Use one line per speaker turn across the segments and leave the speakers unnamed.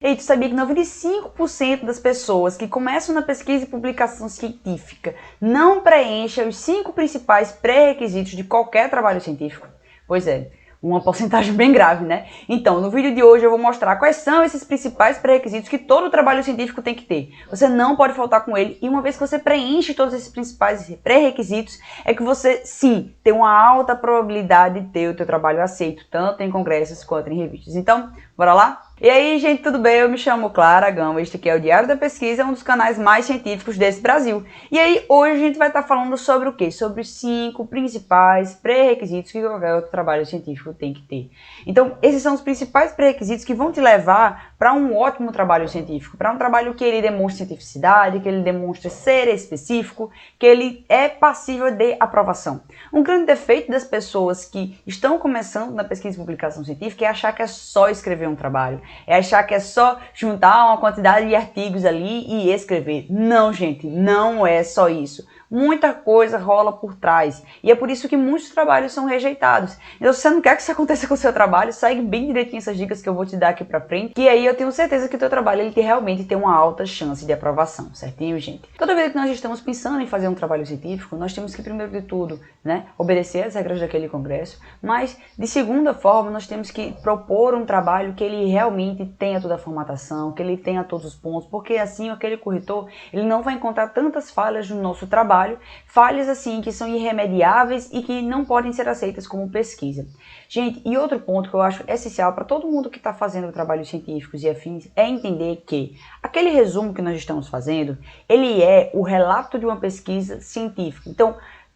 Ei, tu sabia que 95% das pessoas que começam na pesquisa e publicação científica não preenchem os 5 principais pré-requisitos de qualquer trabalho científico? Pois é, uma porcentagem bem grave, né? Então, no vídeo de hoje eu vou mostrar quais são esses principais pré-requisitos que todo trabalho científico tem que ter. Você não pode faltar com ele, e uma vez que você preenche todos esses principais pré-requisitos, é que você, sim, tem uma alta probabilidade de ter o teu trabalho aceito, tanto em congressos quanto em revistas. Então, bora lá? E aí, gente, tudo bem? Eu me chamo Clara Gama, este aqui é o Diário da Pesquisa, um dos canais mais científicos desse Brasil. E aí, hoje a gente vai estar falando sobre o quê? Sobre os 5 principais pré-requisitos que qualquer outro trabalho científico tem que ter. Então, esses são os principais pré-requisitos que vão te levar para um ótimo trabalho científico, para um trabalho que ele demonstre cientificidade, que ele demonstre ser específico, que ele é passível de aprovação. Um grande defeito das pessoas que estão começando na pesquisa e publicação científica é achar que é só escrever um trabalho. É achar que é só juntar uma quantidade de artigos ali e escrever. Não, gente, não é só isso. Muita coisa rola por trás. E é por isso que muitos trabalhos são rejeitados. Então, se você não quer que isso aconteça com o seu trabalho, segue bem direitinho essas dicas que eu vou te dar aqui pra frente. Que aí eu tenho certeza que o teu trabalho ele realmente tem uma alta chance de aprovação. Certinho, gente? Toda vez que nós estamos pensando em fazer um trabalho científico, nós temos que, primeiro de tudo, né, obedecer às regras daquele congresso. Mas, de segunda forma, nós temos que propor um trabalho que ele realmente tenha toda a formatação, que ele tenha todos os pontos. Porque assim, aquele corretor, ele não vai encontrar tantas falhas no nosso trabalho, falhas assim que são irremediáveis e que não podem ser aceitas como pesquisa. Gente, e outro ponto que eu acho essencial para todo mundo que está fazendo trabalhos científicos e afins é entender que aquele resumo que nós estamos fazendo, ele é o relato de uma pesquisa científica. Então,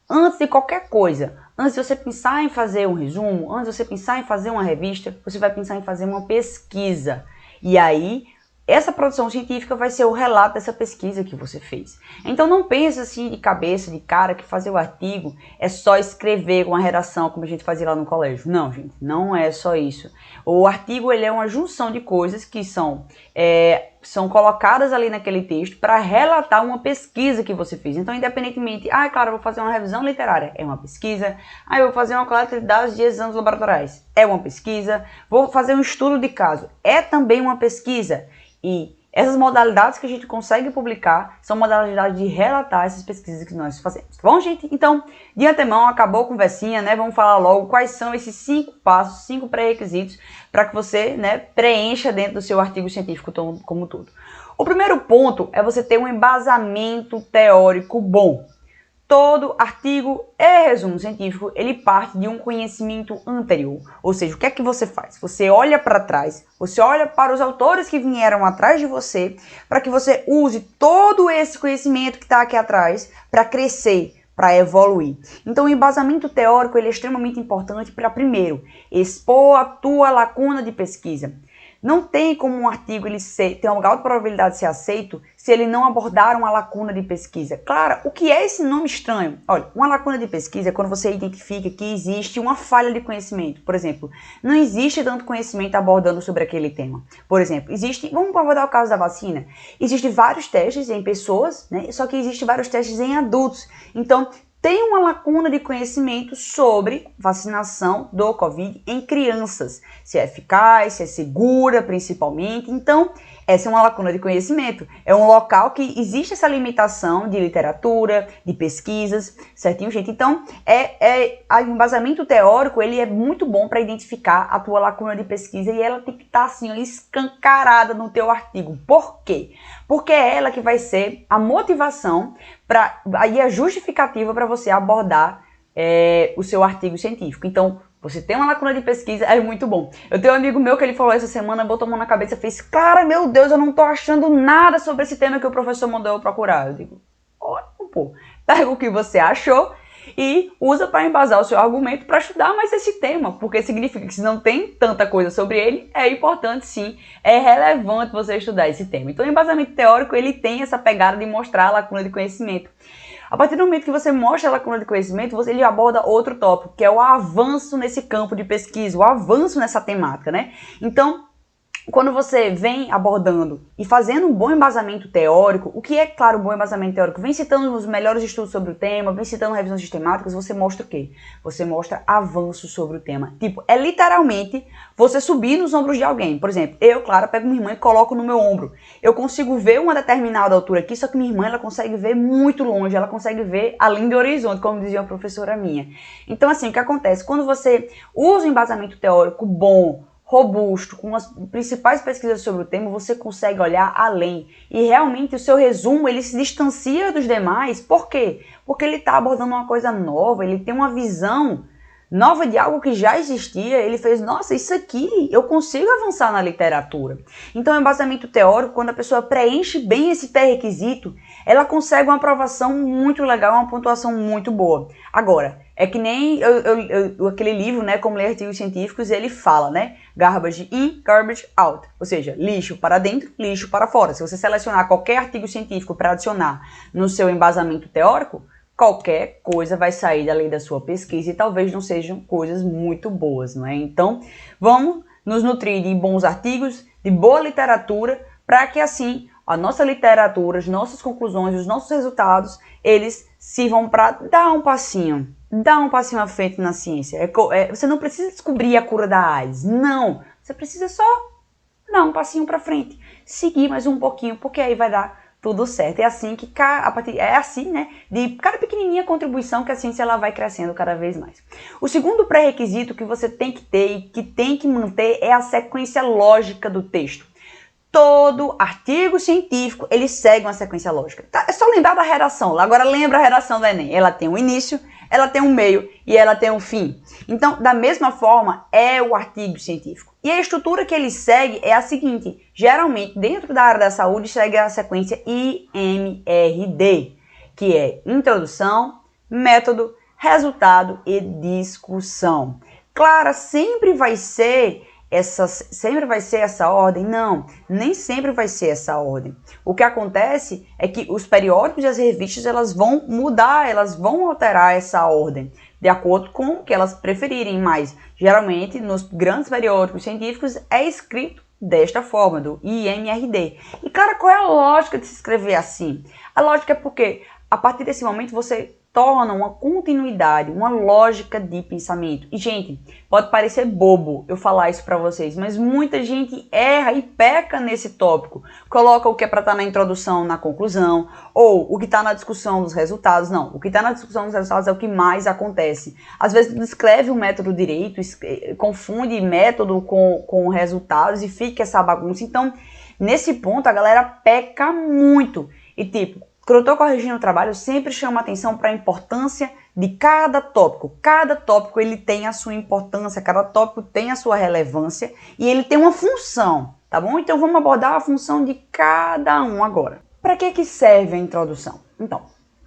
antes de qualquer coisa, antes de você pensar em fazer um resumo, antes de você pensar em fazer uma revista, você vai pensar em fazer uma pesquisa. E aí, essa produção científica vai ser o relato dessa pesquisa que você fez. Então não pense assim de cabeça, de cara, que fazer o artigo é só escrever com uma redação como a gente fazia lá no colégio. Não, gente, não é só isso. O artigo ele é uma junção de coisas que são colocadas ali naquele texto para relatar uma pesquisa que você fez. Então, independentemente, claro, eu vou fazer uma revisão literária, é uma pesquisa. Eu vou fazer uma coleta de dados de exames laboratoriais, é uma pesquisa. Vou fazer um estudo de caso, é também uma pesquisa. E essas modalidades que a gente consegue publicar são modalidades de relatar essas pesquisas que nós fazemos. Tá bom, gente? Então, de antemão, acabou a conversinha, né? Vamos falar logo quais são esses 5 passos, 5 pré-requisitos para que você, né, preencha dentro do seu artigo científico como tudo. O primeiro ponto é você ter um embasamento teórico bom. Todo artigo e resumo científico, ele parte de um conhecimento anterior. Ou seja, o que é que você faz? Você olha para trás, você olha para os autores que vieram atrás de você, para que você use todo esse conhecimento que está aqui atrás para crescer, para evoluir. Então, o embasamento teórico ele é extremamente importante para, primeiro, expor a tua lacuna de pesquisa. Não tem como um artigo ele ter uma alta probabilidade de ser aceito se ele não abordar uma lacuna de pesquisa. Claro, o que é esse nome estranho? Olha, uma lacuna de pesquisa é quando você identifica que existe uma falha de conhecimento. Por exemplo, não existe tanto conhecimento abordando sobre aquele tema. Por exemplo, vamos abordar o caso da vacina. Existem vários testes em pessoas, né? Só que existem vários testes em adultos. Então, tem uma lacuna de conhecimento sobre vacinação do Covid em crianças. Se é eficaz, se é segura, principalmente. Então, essa é uma lacuna de conhecimento. É um local que existe essa limitação de literatura, de pesquisas, certinho, gente? Então, o embasamento teórico, ele é muito bom para identificar a tua lacuna de pesquisa e ela tem que estar assim, escancarada no teu artigo. Por quê? Porque é ela que vai ser a motivação aí a justificativa para você abordar o seu artigo científico. Então, você tem uma lacuna de pesquisa, é muito bom. Eu tenho um amigo meu que ele falou essa semana, botou a mão na cabeça e fez: cara, meu Deus, eu não tô achando nada sobre esse tema que o professor mandou eu procurar. Eu digo: ótimo, pô, pega o que você achou e usa para embasar o seu argumento para estudar mais esse tema, porque significa que se não tem tanta coisa sobre ele, é importante sim, é relevante você estudar esse tema. Então o embasamento teórico, ele tem essa pegada de mostrar a lacuna de conhecimento. A partir do momento que você mostra a lacuna de conhecimento, ele aborda outro tópico, que é o avanço nesse campo de pesquisa, o avanço nessa temática, né? Então, quando você vem abordando e fazendo um bom embasamento teórico, o que é, claro, um bom embasamento teórico? Vem citando os melhores estudos sobre o tema, vem citando revisões sistemáticas, você mostra o quê? Você mostra avanço sobre o tema. Tipo, é literalmente você subir nos ombros de alguém. Por exemplo, eu, Clara, pego minha irmã e coloco no meu ombro. Eu consigo ver uma determinada altura aqui, só que minha irmã, ela consegue ver muito longe, ela consegue ver além do horizonte, como dizia uma professora minha. Então, assim, o que acontece? Quando você usa um embasamento teórico bom, robusto, com as principais pesquisas sobre o tema, você consegue olhar além. E realmente o seu resumo, ele se distancia dos demais. Por quê? Porque ele está abordando uma coisa nova, ele tem uma visão nova de algo que já existia. Ele fez, nossa, isso aqui, eu consigo avançar na literatura. Então, o embasamento teórico, quando a pessoa preenche bem esse pré-requisito, ela consegue uma aprovação muito legal, uma pontuação muito boa. Agora, é que nem aquele livro, né, como ler artigos científicos, ele fala, né, garbage in, garbage out, ou seja, lixo para dentro, lixo para fora. Se você selecionar qualquer artigo científico para adicionar no seu embasamento teórico, qualquer coisa vai sair dali da sua pesquisa e talvez não sejam coisas muito boas, não é? Então, vamos nos nutrir de bons artigos, de boa literatura, para que assim a nossa literatura, as nossas conclusões, os nossos resultados, eles sirvam para dar um passinho à frente na ciência. Você não precisa descobrir a cura da AIDS, não. Você precisa só dar um passinho para frente, seguir mais um pouquinho, porque aí vai dar tudo certo. É assim que né, de cada pequenininha contribuição que a ciência ela vai crescendo cada vez mais. O segundo pré-requisito que você tem que ter e que tem que manter é a sequência lógica do texto. Todo artigo científico, ele segue uma sequência lógica. Tá? É só lembrar da redação. Agora lembra a redação do Enem. Ela tem um início, ela tem um meio e ela tem um fim. Então, da mesma forma, é o artigo científico. E a estrutura que ele segue é a seguinte. Geralmente, dentro da área da saúde, segue a sequência IMRD, que é introdução, método, resultado e discussão. Claro, sempre vai ser essa ordem? Não, nem sempre vai ser essa ordem. O que acontece é que os periódicos e as revistas elas vão mudar, elas vão alterar essa ordem de acordo com o que elas preferirem, mas geralmente nos grandes periódicos científicos é escrito desta forma, do IMRD. E cara, qual é a lógica de se escrever assim? A lógica é porque a partir desse momento você torna uma continuidade, uma lógica de pensamento. E, gente, pode parecer bobo eu falar isso para vocês, mas muita gente erra e peca nesse tópico. Coloca o que é para estar na introdução, na conclusão, ou o que está na discussão dos resultados. Não, o que está na discussão dos resultados é o que mais acontece. Às vezes descreve o método direito, confunde método com resultados e fica essa bagunça. Então, nesse ponto, a galera peca muito. E, tipo, quando eu estou corrigindo o trabalho, eu sempre chamo a atenção para a importância de cada tópico. Cada tópico ele tem a sua importância, cada tópico tem a sua relevância e ele tem uma função, tá bom? Então vamos abordar a função de cada um agora. Para que serve a introdução? Então,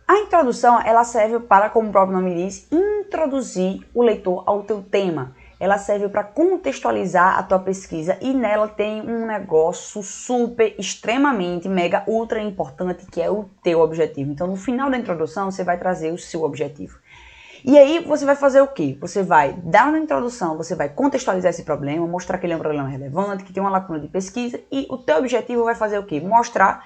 a introdução ela serve para, como o próprio nome diz, introduzir o leitor ao teu tema. Ela serve para contextualizar a tua pesquisa e nela tem um negócio super, extremamente, mega, ultra importante que é o teu objetivo. Então, no final da introdução, você vai trazer o seu objetivo. E aí, você vai fazer o quê? Você vai dar uma introdução, você vai contextualizar esse problema, mostrar que ele é um problema relevante, que tem uma lacuna de pesquisa e o teu objetivo vai fazer o quê? Mostrar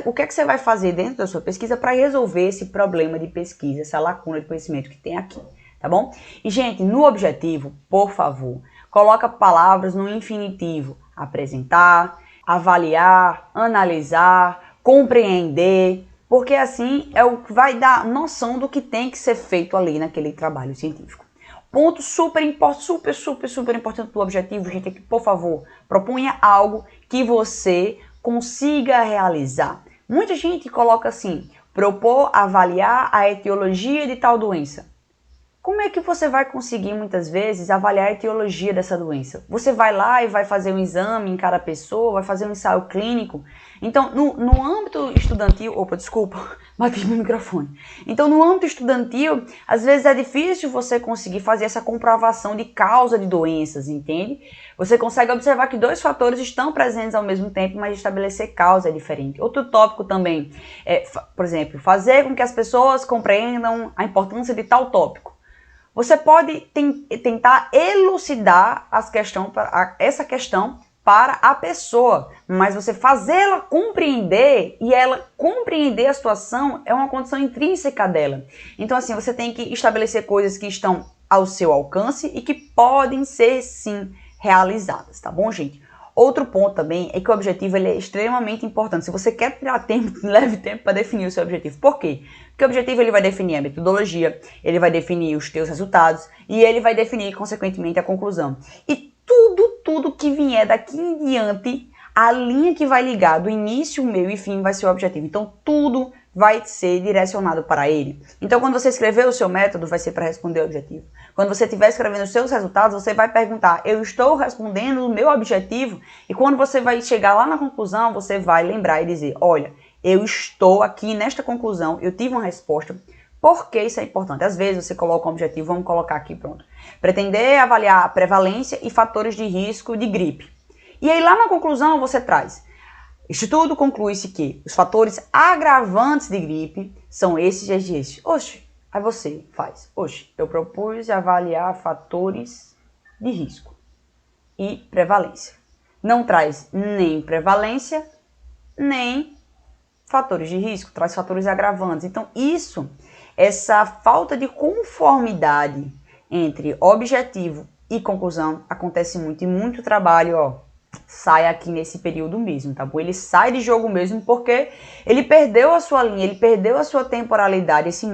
o que é que você vai fazer dentro da sua pesquisa para resolver esse problema de pesquisa, essa lacuna de conhecimento que tem aqui. Tá bom? E, gente, no objetivo, por favor, coloca palavras no infinitivo. Apresentar, avaliar, analisar, compreender, porque assim é o que vai dar noção do que tem que ser feito ali naquele trabalho científico. Ponto super importante do objetivo, gente, é que, por favor, proponha algo que você consiga realizar. Muita gente coloca assim, propor avaliar a etiologia de tal doença. Como é que você vai conseguir, muitas vezes, avaliar a etiologia dessa doença? Você vai lá e vai fazer um exame em cada pessoa, vai fazer um ensaio clínico. Então, no âmbito estudantil... Opa, desculpa, bati no microfone. Então, no âmbito estudantil, às vezes é difícil você conseguir fazer essa comprovação de causa de doenças, entende? Você consegue observar que dois fatores estão presentes ao mesmo tempo, mas estabelecer causa é diferente. Outro tópico também é, por exemplo, fazer com que as pessoas compreendam a importância de tal tópico. Você pode tentar elucidar essa questão para a pessoa, mas você fazê-la compreender e ela compreender a situação é uma condição intrínseca dela. Então assim, você tem que estabelecer coisas que estão ao seu alcance e que podem ser sim realizadas, tá bom, gente? Outro ponto também é que o objetivo ele é extremamente importante. Se você quer tirar tempo, leve tempo para definir o seu objetivo. Por quê? Porque o objetivo ele vai definir a metodologia, ele vai definir os teus resultados e ele vai definir, consequentemente, a conclusão. E tudo que vier daqui em diante, a linha que vai ligar do início, meio e fim vai ser o objetivo. Então, tudo vai ser direcionado para ele. Então, quando você escrever o seu método, vai ser para responder o objetivo. Quando você estiver escrevendo os seus resultados, você vai perguntar, eu estou respondendo o meu objetivo? E quando você vai chegar lá na conclusão, você vai lembrar e dizer, olha, eu estou aqui nesta conclusão, eu tive uma resposta. Por que isso é importante? Às vezes você coloca um objetivo, vamos colocar aqui, pronto. Pretender avaliar a prevalência e fatores de risco de gripe. E aí lá na conclusão você traz, estudo conclui-se que os fatores agravantes de gripe são esses e esses. Oxe, aí você faz, oxe, eu propus avaliar fatores de risco e prevalência. Não traz nem prevalência, nem fatores de risco, traz fatores agravantes. Então essa falta de conformidade entre objetivo e conclusão acontece muito, e muito trabalho, ó, sai aqui nesse período mesmo, tá bom? Ele sai de jogo mesmo porque ele perdeu a sua linha, ele perdeu a sua temporalidade, esse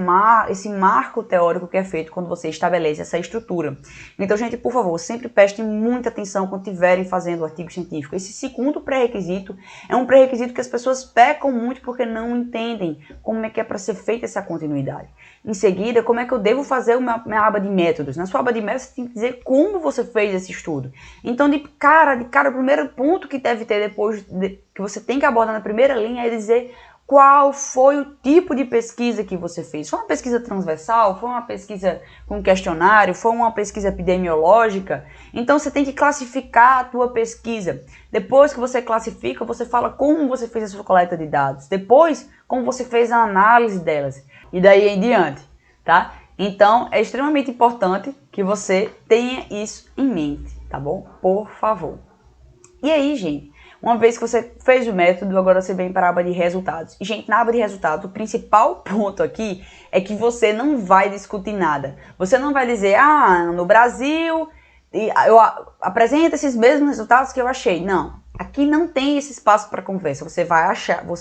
marco teórico que é feito quando você estabelece essa estrutura. Então, gente, por favor, sempre prestem muita atenção quando estiverem fazendo o artigo científico. Esse segundo pré-requisito é um pré-requisito que as pessoas pecam muito porque não entendem como é que é para ser feita essa continuidade. Em seguida, como é que eu devo fazer minha aba de métodos? Na sua aba de métodos, você tem que dizer como você fez esse estudo. Então, de cara, o primeiro ponto que deve ter depois, que você tem que abordar na primeira linha é dizer qual foi o tipo de pesquisa que você fez. Foi uma pesquisa transversal? Foi uma pesquisa com questionário? Foi uma pesquisa epidemiológica? Então, você tem que classificar a tua pesquisa. Depois que você classifica, você fala como você fez a sua coleta de dados. Depois, como você fez a análise delas. E daí em diante, tá? Então, é extremamente importante que você tenha isso em mente, tá bom? Por favor. E aí, gente, uma vez que você fez o método, agora você vem para a aba de resultados. E, gente, na aba de resultados, o principal ponto aqui é que você não vai discutir nada. Você não vai dizer, no Brasil, eu apresento esses mesmos resultados que eu achei. Não. Aqui não tem esse espaço para conversa, você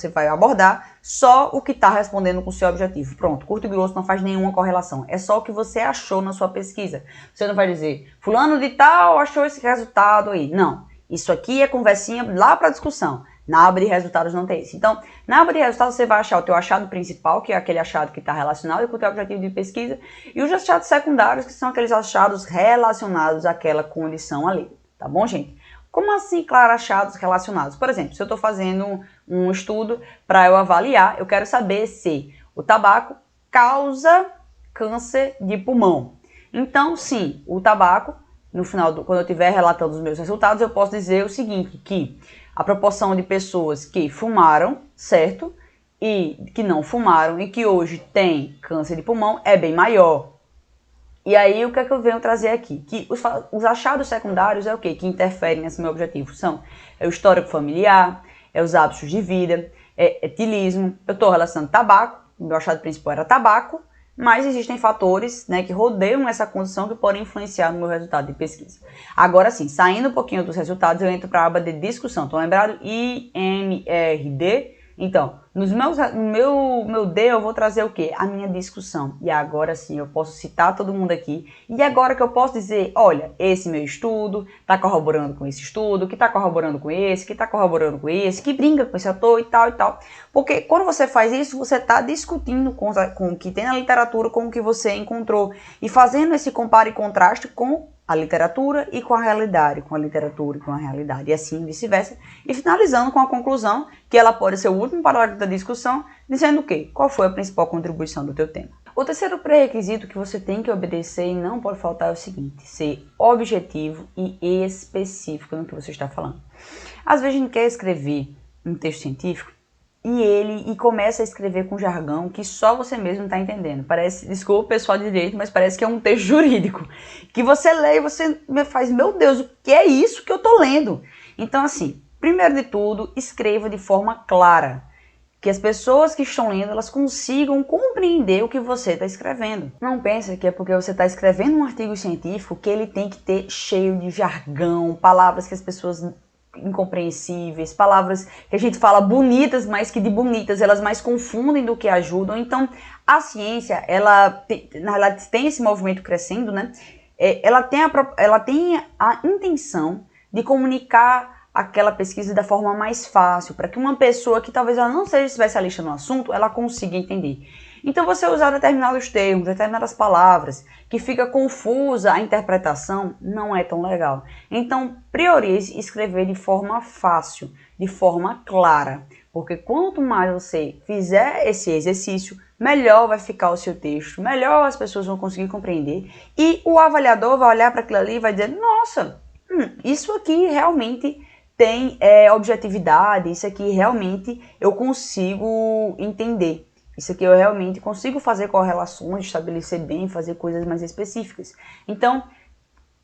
vai abordar só o que está respondendo com o seu objetivo. Pronto, curto e grosso, não faz nenhuma correlação, é só o que você achou na sua pesquisa. Você não vai dizer, fulano de tal achou esse resultado aí. Não, isso aqui é conversinha lá para discussão. Na aba de resultados não tem isso. Então, na aba de resultados você vai achar o teu achado principal, que é aquele achado que está relacionado com o teu objetivo de pesquisa, e os achados secundários, que são aqueles achados relacionados àquela condição ali. Tá bom, gente? Como assim, claro, achados relacionados? Por exemplo, se eu estou fazendo um estudo para eu avaliar, eu quero saber se o tabaco causa câncer de pulmão. Então, sim, o tabaco, no final, quando eu estiver relatando os meus resultados, eu posso dizer o seguinte, que a proporção de pessoas que fumaram, certo? E que não fumaram e que hoje tem câncer de pulmão é bem maior. E aí, o que é que eu venho trazer aqui? Que os achados secundários é o quê? Que interferem nesse meu objetivo. São o histórico familiar, os hábitos de vida, etilismo. Eu estou relacionando tabaco, o meu achado principal era tabaco, mas existem fatores, né, que rodeiam essa condição que podem influenciar no meu resultado de pesquisa. Agora sim, saindo um pouquinho dos resultados, eu entro para a aba de discussão. Estão lembrados? IMRD. Então, no meu D eu vou trazer o quê? A minha discussão. E agora sim eu posso citar todo mundo aqui. E agora que eu posso dizer, olha, esse meu estudo está corroborando com esse estudo, que está corroborando com esse, que está corroborando com esse, que brinca com esse autor e tal e tal. Porque quando você faz isso, você está discutindo com o que tem na literatura, com o que você encontrou. E fazendo esse comparo e contraste com a literatura e com a realidade, com a literatura e com a realidade, e assim vice-versa, e finalizando com a conclusão, que ela pode ser o último parágrafo da discussão, dizendo o quê? Qual foi a principal contribuição do teu tema. O terceiro pré-requisito que você tem que obedecer e não pode faltar é o seguinte, ser objetivo e específico no que você está falando. Às vezes a gente quer escrever um texto científico, e começa a escrever com jargão que só você mesmo está entendendo. Parece, desculpa pessoal de direito, mas parece que é um texto jurídico. Que você lê e você faz, meu Deus, o que é isso que eu estou lendo? Então, assim, primeiro de tudo, escreva de forma clara, que as pessoas que estão lendo, elas consigam compreender o que você está escrevendo. Não pense que é porque você está escrevendo um artigo científico que ele tem que ter cheio de jargão, palavras que as pessoas incompreensíveis, palavras que a gente fala bonitas, mas que de bonitas elas mais confundem do que ajudam. Então, a ciência, ela tem esse movimento crescendo, né? Ela tem a intenção de comunicar aquela pesquisa da forma mais fácil, para que uma pessoa que talvez ela não seja especialista no assunto, ela consiga entender. Então, você usar determinados termos, determinadas palavras, que fica confusa a interpretação, não é tão legal. Então, priorize escrever de forma fácil, de forma clara, porque quanto mais você fizer esse exercício, melhor vai ficar o seu texto, melhor as pessoas vão conseguir compreender, e o avaliador vai olhar para aquilo ali e vai dizer, nossa, isso aqui realmente tem objetividade, isso aqui realmente eu consigo entender. Isso aqui eu realmente consigo fazer correlações, estabelecer bem, fazer coisas mais específicas. Então,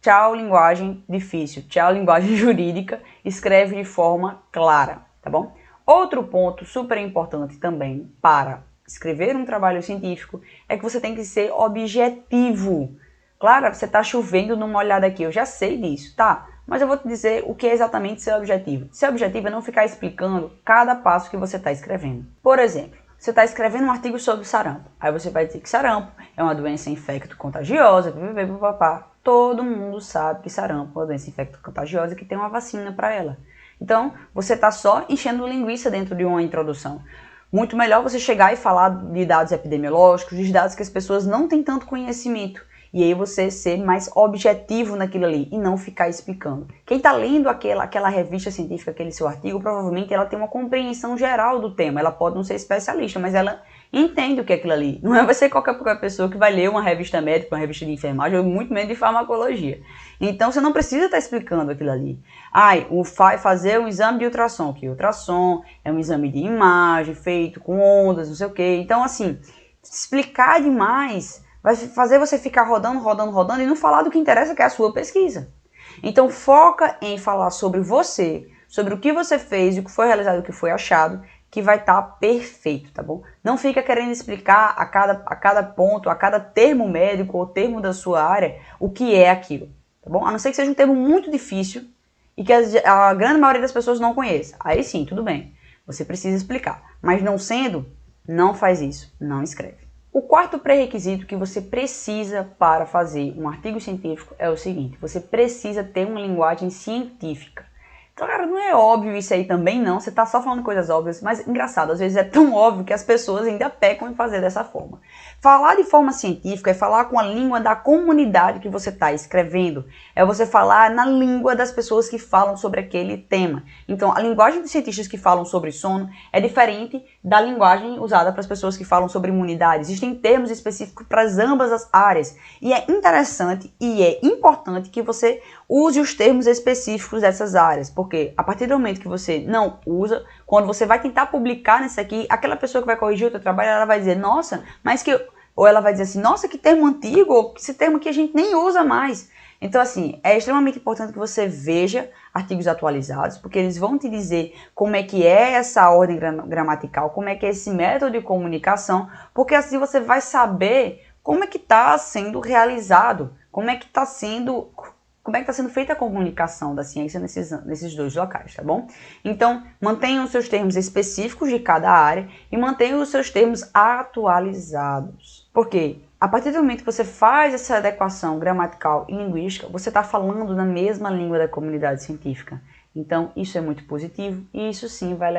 tchau linguagem difícil, tchau linguagem jurídica, escreve de forma clara, tá bom? Outro ponto super importante também para escrever um trabalho científico é que você tem que ser objetivo. Claro, você está chovendo numa olhada aqui, eu já sei disso, tá? Mas eu vou te dizer o que é exatamente ser objetivo. Ser objetivo é não ficar explicando cada passo que você está escrevendo. Por exemplo, você está escrevendo um artigo sobre sarampo. Aí você vai dizer que sarampo é uma doença infecto-contagiosa, papapá. Todo mundo sabe que sarampo é uma doença infecto-contagiosa e que tem uma vacina para ela. Então, você está só enchendo linguiça dentro de uma introdução. Muito melhor você chegar e falar de dados epidemiológicos, de dados que as pessoas não têm tanto conhecimento. E aí você ser mais objetivo naquilo ali e não ficar explicando. Quem está lendo aquela revista científica, aquele seu artigo, provavelmente ela tem uma compreensão geral do tema. Ela pode não ser especialista, mas ela entende o que é aquilo ali. Não vai ser qualquer pessoa que vai ler uma revista médica, uma revista de enfermagem, ou muito menos de farmacologia. Então você não precisa estar explicando aquilo ali. Fazer um exame de ultrassom, que ultrassom é um exame de imagem feito com ondas, não sei o quê. Então assim, explicar demais vai fazer você ficar rodando e não falar do que interessa, que é a sua pesquisa. Então foca em falar sobre você, sobre o que você fez, o que foi realizado, o que foi achado, que vai estar perfeito, tá bom? Não fica querendo explicar a cada ponto, a cada termo médico ou termo da sua área, o que é aquilo, tá bom? A não ser que seja um termo muito difícil e que a grande maioria das pessoas não conheça. Aí sim, tudo bem, você precisa explicar. Mas não sendo, não faz isso, não escreve. O quarto pré-requisito que você precisa para fazer um artigo científico é o seguinte: você precisa ter uma linguagem científica. Claro, não é óbvio isso aí também não, você está só falando coisas óbvias, mas engraçado, às vezes é tão óbvio que as pessoas ainda pecam em fazer dessa forma. Falar de forma científica é falar com a língua da comunidade que você está escrevendo, é você falar na língua das pessoas que falam sobre aquele tema. Então, a linguagem dos cientistas que falam sobre sono é diferente da linguagem usada para as pessoas que falam sobre imunidade. Existem termos específicos para ambas as áreas, e é interessante e é importante que você use os termos específicos dessas áreas, porque a partir do momento que você não usa, quando você vai tentar publicar nisso aqui, aquela pessoa que vai corrigir o teu trabalho, ela vai dizer, nossa, mas que... Ou ela vai dizer assim, nossa, que termo antigo, ou esse termo que a gente nem usa mais. Então, assim, é extremamente importante que você veja artigos atualizados, porque eles vão te dizer como é que é essa ordem gramatical, como é que é esse método de comunicação, porque assim você vai saber como é que está sendo realizado, como é que está sendo feita a comunicação da ciência nesses dois locais, tá bom? Então, mantenham os seus termos específicos de cada área e mantenham os seus termos atualizados. Por quê? A partir do momento que você faz essa adequação gramatical e linguística, você está falando na mesma língua da comunidade científica. Então, isso é muito positivo e isso sim vai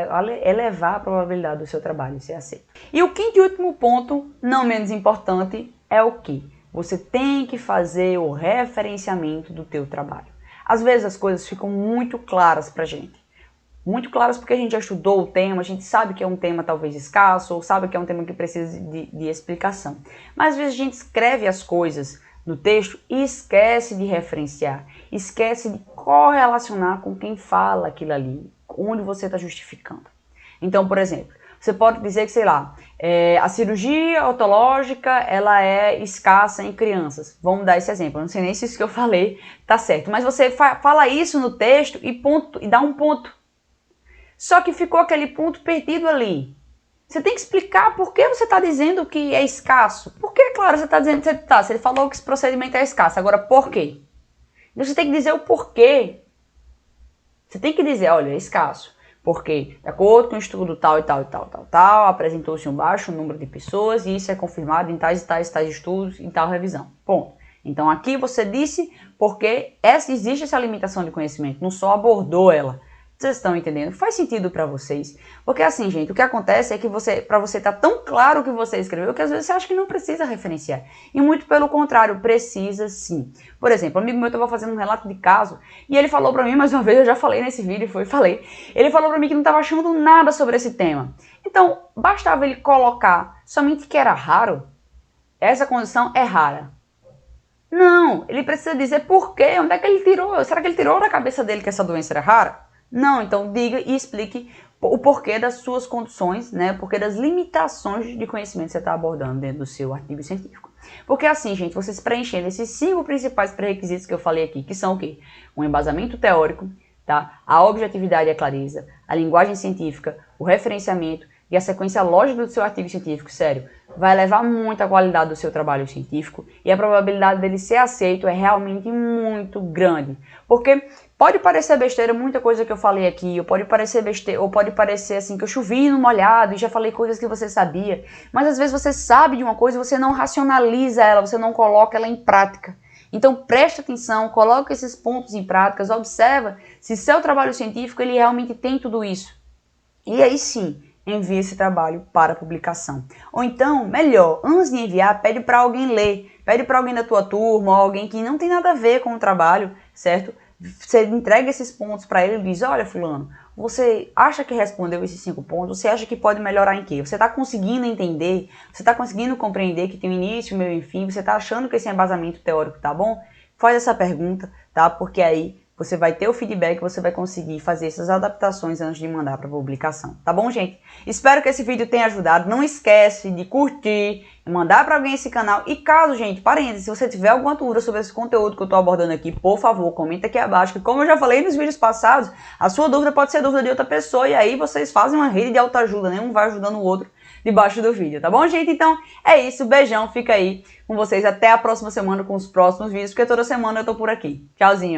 elevar a probabilidade do seu trabalho ser aceito. E o quinto e último ponto, não menos importante, é o quê? Você tem que fazer o referenciamento do teu trabalho. Às vezes as coisas ficam muito claras pra gente. Muito claras porque a gente já estudou o tema, a gente sabe que é um tema talvez escasso, ou sabe que é um tema que precisa de explicação. Mas às vezes a gente escreve as coisas no texto e esquece de referenciar, esquece de correlacionar com quem fala aquilo ali, onde você está justificando. Então, por exemplo, Você pode dizer que, sei lá, a cirurgia otológica, ela é escassa em crianças. Vamos dar esse exemplo. Eu não sei nem se isso que eu falei tá certo. Mas você fala isso no texto e dá um ponto. Só que ficou aquele ponto perdido ali. Você tem que explicar por que você está dizendo que é escasso. Porque, claro, você está dizendo que se ele falou que esse procedimento é escasso. Agora, por quê? Então, você tem que dizer o porquê. Você tem que dizer, olha, é escasso. Porque, de acordo com o estudo tal e tal e tal, apresentou-se um baixo número de pessoas e isso é confirmado em tais e tais estudos, em tal revisão. Ponto. Então, aqui você disse porque existe essa limitação de conhecimento, não só abordou ela. Vocês estão entendendo? Faz sentido para vocês? Porque assim, gente, o que acontece é que para você tá tão claro o que você escreveu que às vezes você acha que não precisa referenciar. E muito pelo contrário, precisa sim. Por exemplo, um amigo meu estava fazendo um relato de caso e ele falou para mim, mais uma vez, eu já falei nesse vídeo, ele falou para mim que não estava achando nada sobre esse tema. Então, bastava ele colocar somente que era raro. Essa condição é rara. Não, ele precisa dizer por quê, onde é que ele tirou? Será que ele tirou da cabeça dele que essa doença era rara? Não, então diga e explique o porquê das suas condições, né? O porquê das limitações de conhecimento que você está abordando dentro do seu artigo científico. Porque assim, gente, vocês preenchendo esses 5 principais pré-requisitos que eu falei aqui, que são o quê? Um embasamento teórico, tá? A objetividade e a clareza, a linguagem científica, o referenciamento e a sequência lógica do seu artigo científico, sério, vai elevar muito a qualidade do seu trabalho científico e a probabilidade dele ser aceito é realmente muito grande. Porque pode parecer besteira muita coisa que eu falei aqui, ou pode parecer besteira, ou pode parecer assim que eu chovi no molhado e já falei coisas que você sabia, mas às vezes você sabe de uma coisa e você não racionaliza ela, você não coloca ela em prática. Então preste atenção, coloque esses pontos em práticas, observa se seu trabalho científico ele realmente tem tudo isso. E aí sim, envie esse trabalho para publicação. Ou então, melhor, antes de enviar, pede para alguém ler, pede para alguém da tua turma, ou alguém que não tem nada a ver com o trabalho, certo? Você entrega esses pontos para ele e diz, olha fulano, você acha que respondeu esses 5 pontos? Você acha que pode melhorar em quê? Você está conseguindo entender? Você está conseguindo compreender que tem um início, meio e fim? Você está achando que esse embasamento teórico tá bom? Faz essa pergunta, tá? Porque aí você vai ter o feedback, você vai conseguir fazer essas adaptações antes de mandar para publicação. Tá bom, gente? Espero que esse vídeo tenha ajudado. Não esquece de curtir, mandar para alguém esse canal. E caso, gente, parênteses, se você tiver alguma dúvida sobre esse conteúdo que eu tô abordando aqui, por favor, comenta aqui abaixo. Que como eu já falei nos vídeos passados, a sua dúvida pode ser dúvida de outra pessoa. E aí vocês fazem uma rede de autoajuda, né? Um vai ajudando o outro debaixo do vídeo, tá bom, gente? Então, é isso. Beijão, fica aí com vocês. Até a próxima semana com os próximos vídeos, porque toda semana eu tô por aqui. Tchauzinho.